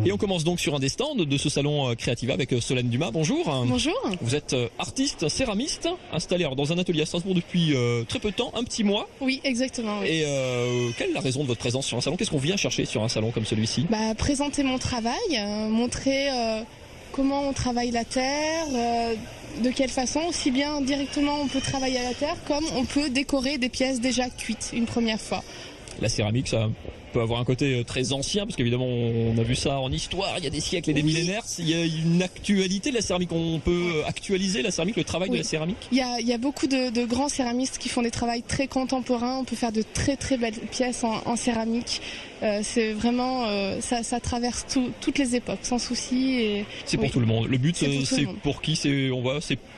Et on commence donc sur un des stands de ce salon Creativa avec Solène Dumas. Bonjour. Bonjour. Vous êtes artiste, céramiste, installé dans un atelier à Strasbourg depuis très peu de temps, un petit mois. Oui, exactement. Oui. Et quelle est la raison de votre présence sur un salon? Qu'est-ce qu'on vient chercher sur un salon comme celui-ci? Présenter mon travail, montrer comment on travaille la terre, de quelle façon, aussi bien directement on peut travailler à la terre, comme on peut décorer des pièces déjà cuites une première fois. La céramique, ça peut avoir un côté très ancien, parce qu'évidemment on a vu ça en histoire, il y a des siècles et des millénaires. Il y a une actualité de la céramique, on peut actualiser la céramique, le travail de la céramique. Il y a beaucoup de grands céramistes qui font des travaux très contemporains, on peut faire de très très belles pièces en céramique. C'est vraiment, ça traverse toutes les époques, sans souci. C'est pour tout le monde. Le but, c'est pour qui?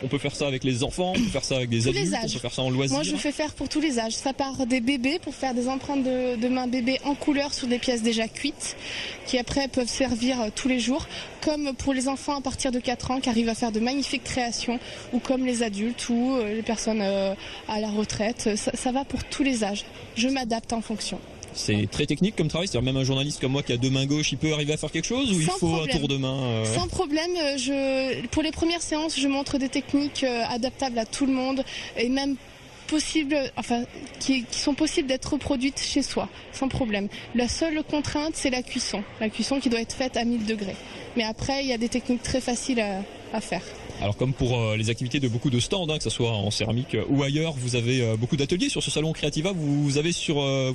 On peut faire ça avec les enfants, on peut faire ça avec des adultes, on peut faire ça en loisir. Moi, je fais faire pour tous les âges. Ça part des bébés pour faire des empreintes de main bébé en couleur sur des pièces déjà cuites, qui après peuvent servir tous les jours, comme pour les enfants à partir de 4 ans qui arrivent à faire de magnifiques créations, ou comme les adultes ou les personnes à la retraite. Ça va pour tous les âges. Je m'adapte en fonction. C'est très technique comme travail, c'est-à-dire même un journaliste comme moi qui a 2 mains gauches, il peut arriver à faire quelque chose, ou il faut un tour de main Sans problème. Pour les premières séances, je montre des techniques adaptables à tout le monde et même qui sont possibles d'être reproduites chez soi, sans problème. La seule contrainte, c'est la cuisson qui doit être faite à 1000 degrés. Mais après, il y a des techniques très faciles à faire. Alors comme pour les activités de beaucoup de stands, que ce soit en céramique ou ailleurs, vous avez beaucoup d'ateliers sur ce salon Creativa. Vous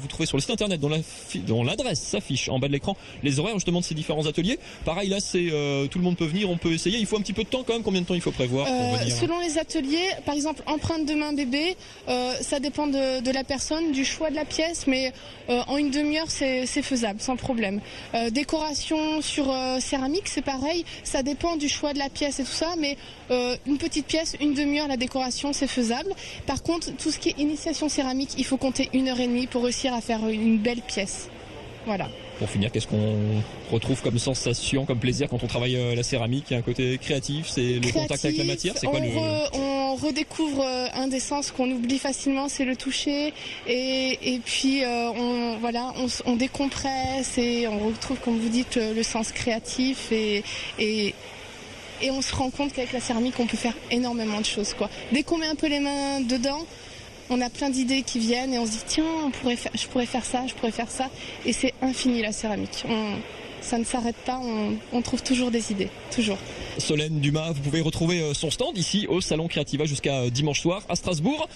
trouvez sur le site internet dont l'adresse s'affiche en bas de l'écran les horaires justement de ces différents ateliers. Pareil là, c'est tout le monde peut venir, on peut essayer. Il faut un petit peu de temps quand même. Combien de temps il faut prévoir pour venir? Selon les ateliers, par exemple empreinte de main bébé, ça dépend de la personne, du choix de la pièce, mais en une demi-heure c'est faisable sans problème. Décoration sur céramique, c'est pareil, ça dépend du choix de la pièce et tout ça, mais une petite pièce, une demi-heure, la décoration, c'est faisable. Par contre, tout ce qui est initiation céramique, il faut compter 1h30 pour réussir à faire une belle pièce. Voilà. Pour finir, qu'est-ce qu'on retrouve comme sensation, comme plaisir quand on travaille la céramique? Il y a un côté créatif, c'est le contact avec la matière. C'est quoi on redécouvre un des sens qu'on oublie facilement, c'est le toucher. Et puis on décompresse et on retrouve, comme vous dites, le sens créatif et on se rend compte qu'avec la céramique, on peut faire énormément de choses, quoi. Dès qu'on met un peu les mains dedans, on a plein d'idées qui viennent et on se dit tiens, je pourrais faire ça. Et c'est infini la céramique. Ça ne s'arrête pas, on trouve toujours des idées, toujours. Solène Dumas, vous pouvez retrouver son stand ici au Salon Creativa jusqu'à dimanche soir à Strasbourg.